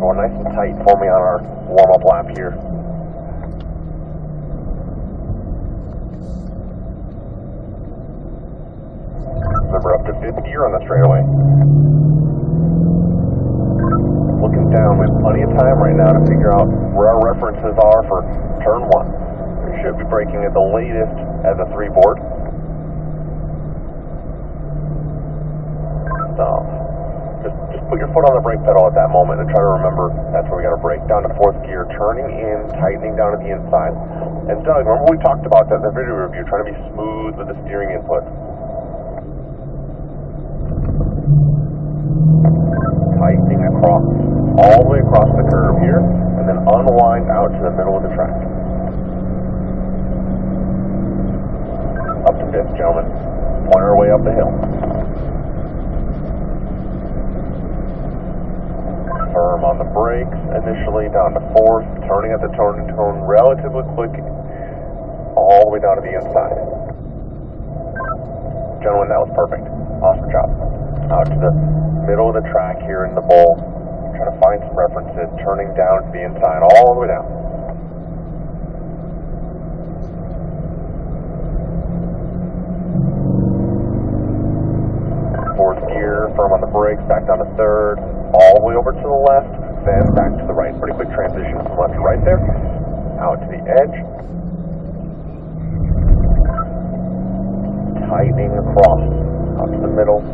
going nice and tight for me on our warm-up lap here. Remember, up to 5th gear on the straightaway. Looking down, we have plenty of time right now to figure out where our references are for turn 1. We should be braking at the latest at the 3 board. So, just put your foot on the brake pedal at that moment and try to remember that's where we got to brake. Down to 4th gear, turning in, tightening down to the inside. And Doug, remember we talked about that in the video review, trying to be smooth with the steering input. Tightening across, all the way across the curve here, and then unwind out to the middle of the track. Up to 5th, gentlemen. Point our way up the hill. Firm on the brakes initially, down to 4th, turning at the turning cone relatively quick, all the way down to the inside. Gentlemen, that was perfect. Awesome job. Out to the middle of the track here in the bowl. Trying to find some references, turning down to the inside, all the way down. Fourth gear, firm on the brakes, back down to 3rd, all the way over to the left, then back to the right. Pretty quick transition from left to right there. Out to the edge. Tightening across, out to the middle.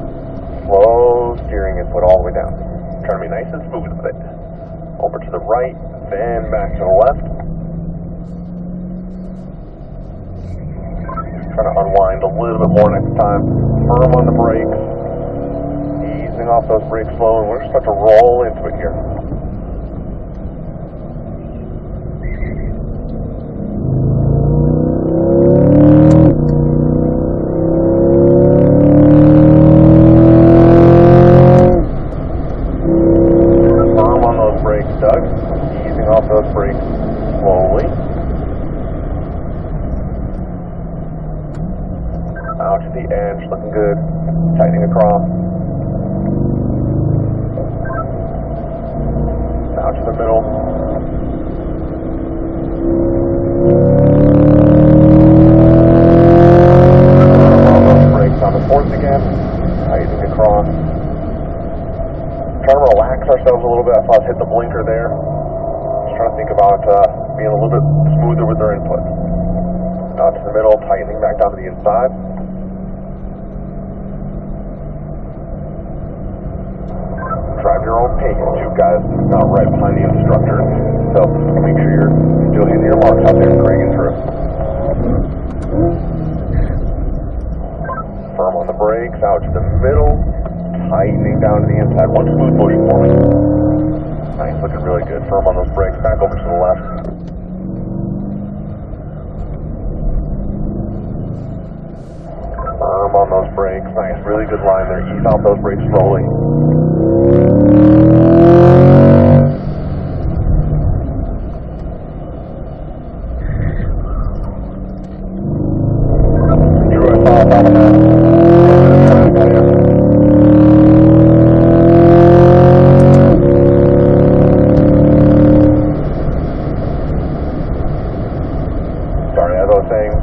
Slow steering input all the way down. Trying to be nice and smooth with it. Over to the right, then back to the left. Trying to unwind a little bit more next time. Firm on the brakes. Easing off those brakes slow, and we're just about to roll into it here. Those brakes slowly. Out to the edge, looking good. Tightening across. Out to the middle. On those brakes on the 4th again. Tightening across. Trying to relax ourselves a little bit. I thought I'd hit the blinker there. Trying to think about being a little bit smoother with their input. Out to the middle, tightening back down to the inside. Drive your own pace, too, guys. Not right behind the instructor. So make sure you're still hitting your marks out there, Craig and Drew. Firm on the brakes, out to the middle, tightening down to the inside. One smooth motion for me. Nice, looking really good. Firm on those brakes, back over to the left. Firm on those brakes, nice, really good line there. Ease off those brakes slowly. Drew, I saw about that.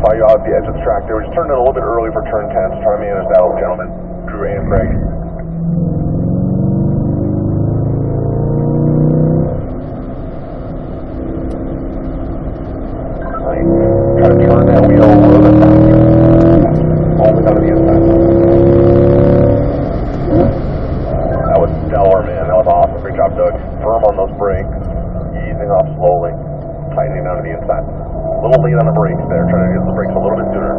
Saw you out at the edge of the track there. We just turned in a little bit early for turn 10, so try to manage that, gentlemen. Drew and Craig. Nice. Try to turn that wheel a little bit faster. All the way down to the inside. That was stellar, man. That was awesome. Great job, Doug. Firm on those brakes. Easing off slowly. Tightening down to the inside. A little lean on the brakes there, trying to get the brakes a little bit sooner.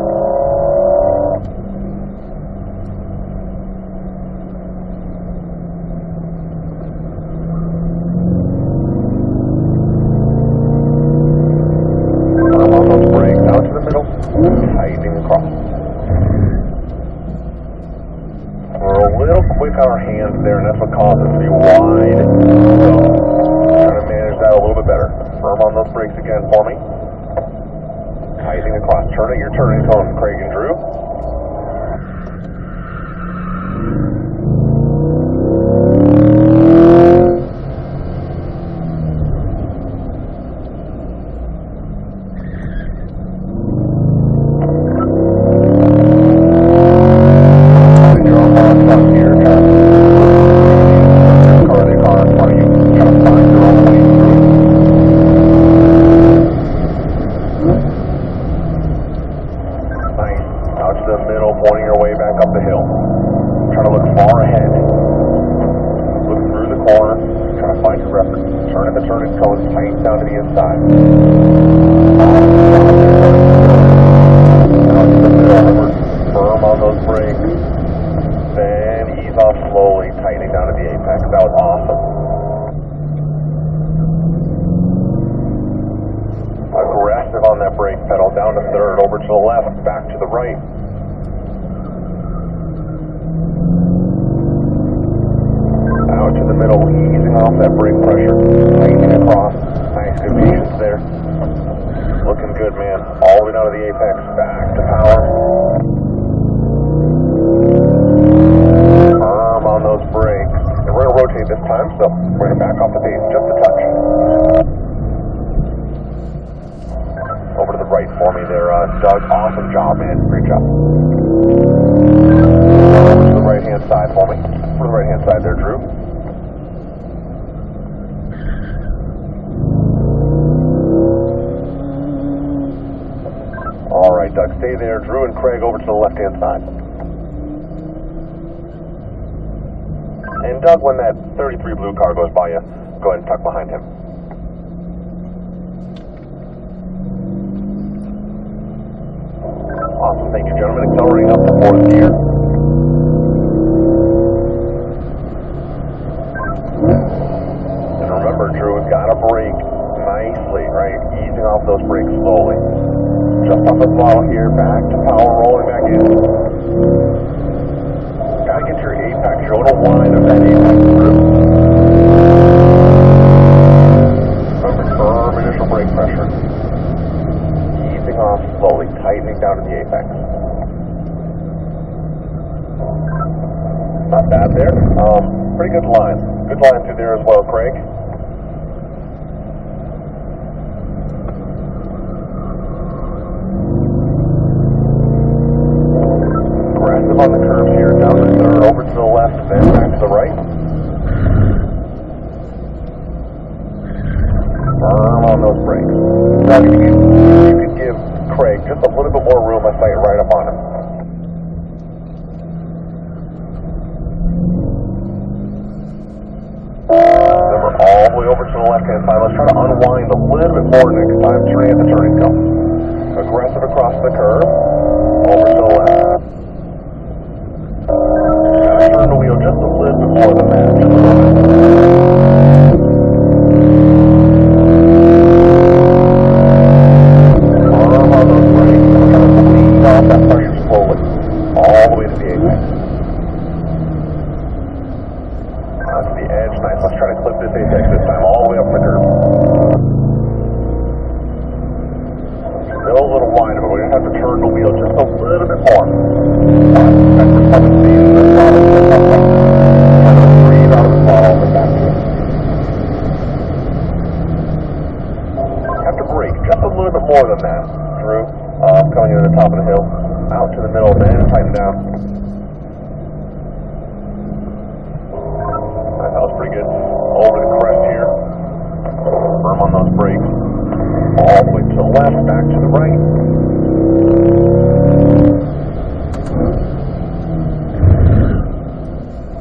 Firm on those brakes, out to the middle, tightening across. We're a little quick on our hands there, and that's what caused us to be wide. So, trying to manage that a little bit better. Firm on those brakes again for me. Tightening across. Turn at your turning cone, Craig and Drew. left-hand side. Out to the middle, remember, firm on those brakes. Then ease off slowly, tightening down to the apex. That was awesome. Aggressive on that brake pedal, down to third, over to the left, back to the right. Out to the middle, easing off that brake pressure, tightening across. Nice, good patience there. Looking good, man. All the way down to the apex, back to power. Firm on those brakes. And we're going to rotate this time, so we're going to back off the pace just a touch. Over to the right for me there, Doug. Awesome job, man. Great job. Over to the right-hand side for me. For the right-hand side there, Drew. All right, Doug, stay there. Drew and Craig over to the left-hand side. And Doug, when that 33 blue car goes by you, go ahead and tuck behind him. Awesome, thank you, gentlemen. Accelerating up to fourth gear. And remember, Drew, we've got to brake nicely, right? Easing off those brakes slowly. Just off the throttle here, back to power, rolling back in. Gotta get your apex, your little line of that apex through. Remember, firm initial brake pressure. Easing off slowly, tightening down to the apex. Not bad there. Pretty good line. Good line through there as well, Craig. On the curve here, down to the third, over to the left, then back to the right. Firm on those brakes. Now you could give Craig just a little bit more room, let's say, right up on him. Remember, all the way over to the left-hand side. Let's try to unwind a little bit more next time, straight at the turning come. Aggressive across the curve, over to the left. Turn the wheel just a little bit more than that. Just a little bit. Firm on those brakes. We're trying to bleed off that pressure slowly. All the way to the apex. Onto the edge. Nice. Let's try to clip this apex this time. All the way up the curve. Still a little wide, but we're going to have to turn the wheel just a little bit more. Back to 7 speed. Breathe out of the throttle and back to it. Have to brake just a little bit more than that, Drew. Coming in at the top of the hill. Out to the middle, then tighten down. That was pretty good. Over the crest here. Firm on those brakes. All the way to the left, back to the right.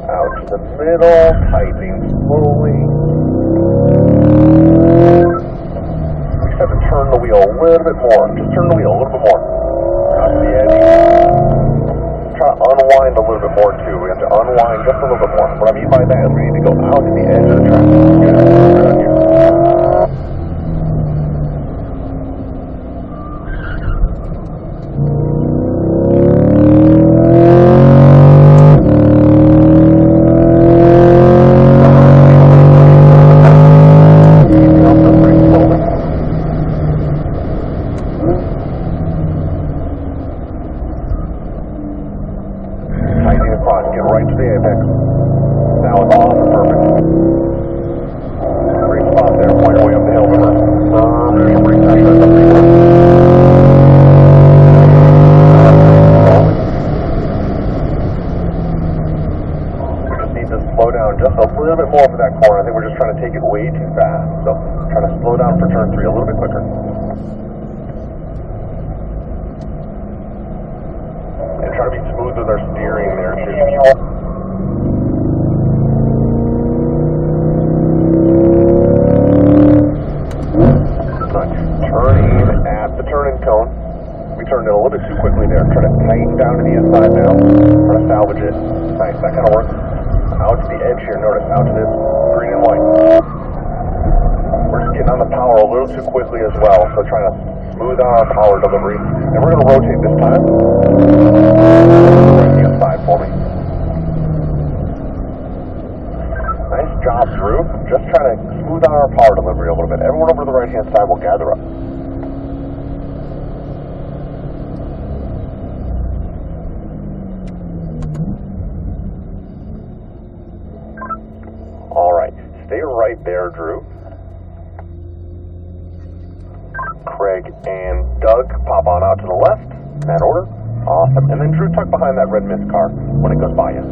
Out to the middle, tightening slowly. We just have to turn the wheel a little bit more. Just turn the wheel a little bit more. Out to the edge. Try to unwind a little bit more too. We have to unwind just a little bit more. What I mean by that is we need to go out to the edge of the track. Good. Right on here. Take it way too fast, so try to slow down for turn 3 a little bit quicker. And try to be smooth with our steering there too. much. Turning at the turning cone. We turned it a little bit too quickly there. Try to tighten down to the inside now. Try to salvage it. Nice, that kind of works. Out to the edge here, notice, out to this green and white. We're just getting on the power a little too quickly as well, so trying to smooth out our power delivery. And we're going to rotate this time. Right hand side for me. Nice job, Drew. Just trying to smooth out our power delivery a little bit. Everyone over to the right hand side will gather up. Stay right there, Drew. Craig and Doug pop on out to the left. In that order. Awesome. And then Drew, tuck behind that red mist car when it goes by you.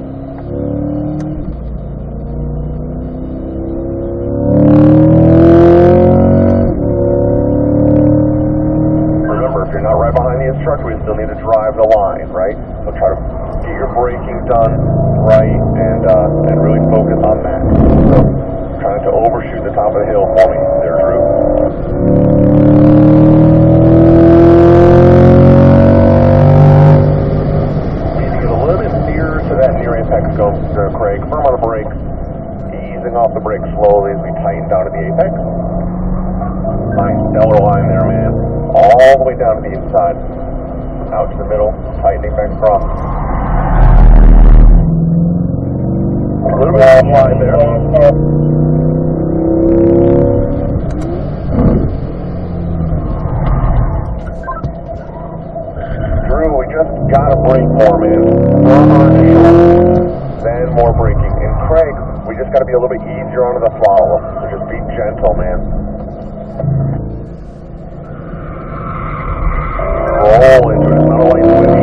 Remember, if you're not right behind the instructor, we still need to drive the line, right? So try to get your braking done right and really focus on that. So, trying to overshoot the top of the hill for me there, Drew. Need to get a little bit nearer to that near apex cone there, Craig. Firm on the brakes. Easing off the brakes slowly as we tighten down to the apex. Nice stellar line there, man. All the way down to the inside. Out to the middle. Tightening back across. A little bit of line there. Gotta brake more, man. Firmer initial, then more braking. And Craig, we just gotta be a little bit easier onto the throttle. So just be gentle, man. Roll into it. It's not a light switch.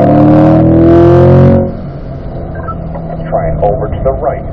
Let's try it over to the right.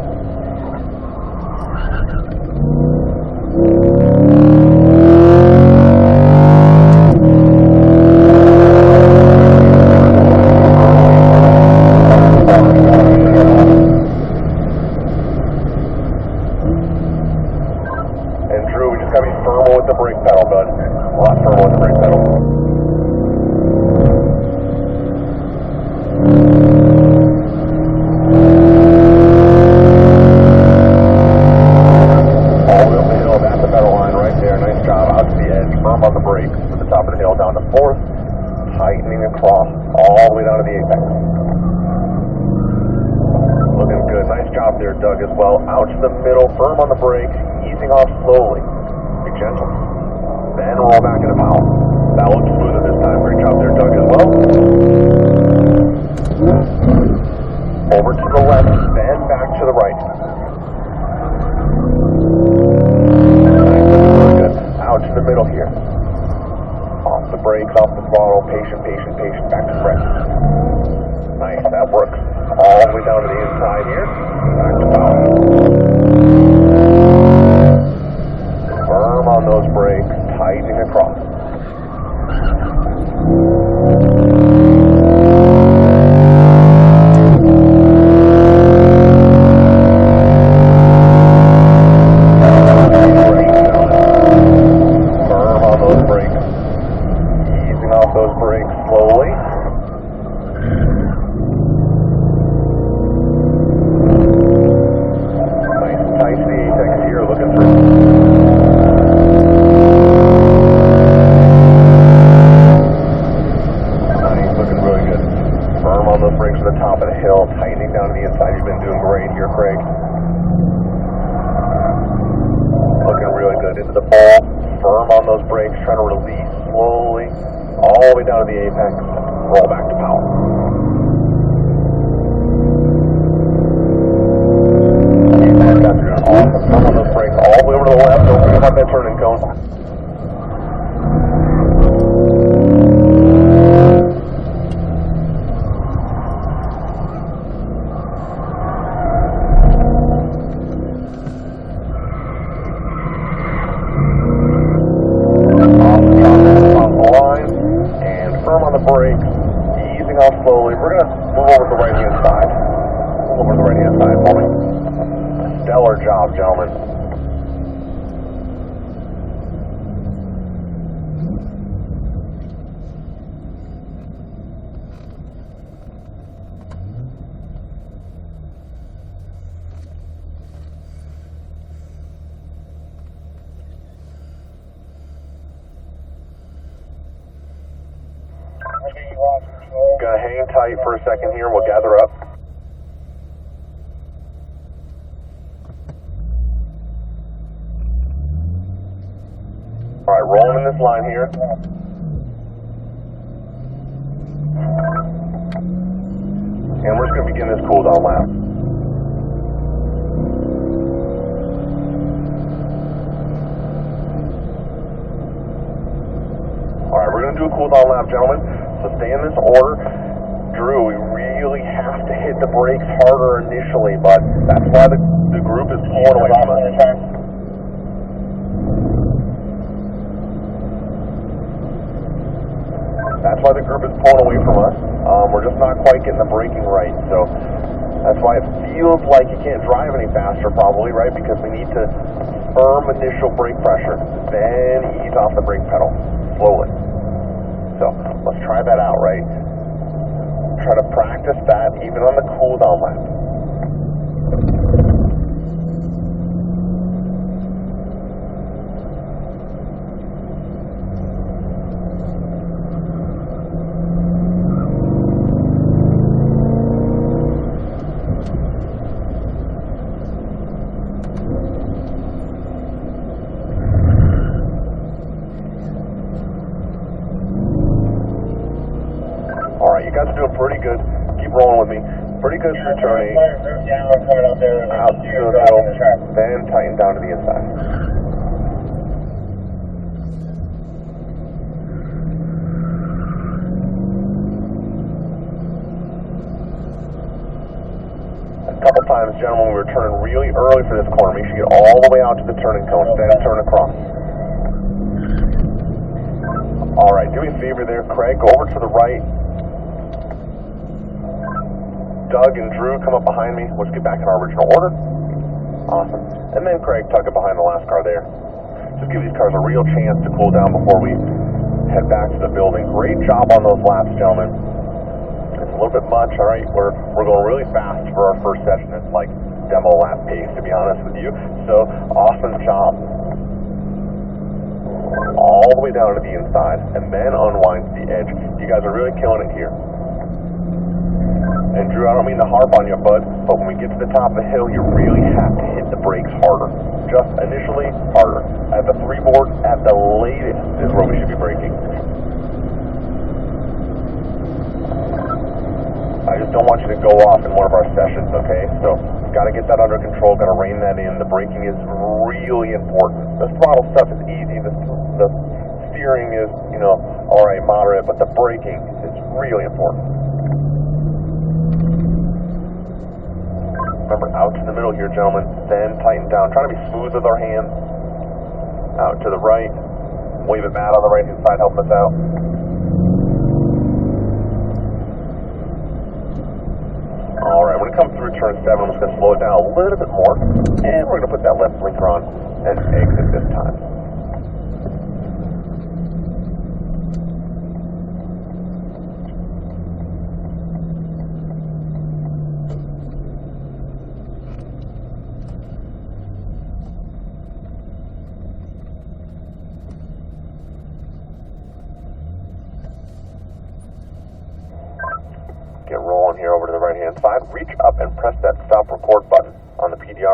Doug as well, out to the middle, firm on the brake, easing off slowly. Be gentle. Then roll back into power. That looks smoother this time. Great job there, Doug, as well. Over to the left, then back to the right. Nice, really good. Out to the middle here. Off the brakes, off the throttle, patient, patient, patient, back to the right. Nice, that works. All the way down to the inside here. Back to power. Firm on those brakes, tightening across. Firm on those brakes. Easing off those brakes slowly. Into the ball, firm on those brakes, trying to release slowly, all the way down to the apex, roll back to power. That's doing awesome. Firm on those brakes, all the way over to the left, don't forget about that turning cone. Slowly. We're going to move over to the right-hand side. Move over to the right-hand side for me. Stellar job, gentlemen. Gonna hang tight for a second here. We'll gather up. All right, rolling in this line here. And we're just going to begin this cool down lap. Alright, we're going to do a cool down lap, gentlemen. So stay in this order. Drew, we really have to hit the brakes harder initially, but that's why the group is pulling away from us. That's why the group is pulling away from us. We're just not quite getting the braking right. So that's why it feels like you can't drive any faster probably, right? Because we need to firm initial brake pressure, then ease off the brake pedal slowly. So let's try that out, right? Try to practice that even on the cool down lap. You guys are doing pretty good. Keep rolling with me. Pretty good through turn 8. Out to the middle, then tighten down to the inside. A couple times, gentlemen, we were turning really early for this corner. Make sure you get all the way out to the turning cone, then turn across. Alright, do me a favor there, Craig. Go over to the right. Doug and Drew come up behind me. Let's get back in our original order. Awesome. And then Craig, tuck it behind the last car there. Just give these cars a real chance to cool down before we head back to the building. Great job on those laps, gentlemen. It's a little bit much, all right? We're going really fast for our first session. It's like demo lap pace, to be honest with you. So, awesome job. All the way down to the inside, and then unwind to the edge. You guys are really killing it here. And Drew, I don't mean to harp on you, bud, but when we get to the top of the hill, you really have to hit the brakes harder. Just initially, harder. At the 3 board, at the latest, is where we should be braking. I just don't want you to go off in one of our sessions, okay? So, got to get that under control, got to rein that in. The braking is really important. The throttle stuff is easy. The steering is, all right, moderate, but the braking is really important. Remember, out to the middle here, gentlemen, then tighten down. Trying to be smooth with our hands. Out to the right. Wave it Matt on the right-hand side, help us out. Alright, when it comes through turn 7, I'm just going to slow it down a little bit more. And we're going to put that left blinker on and exit this time. Get rolling here over to the right-hand side. Reach up and press that stop record button on the PDR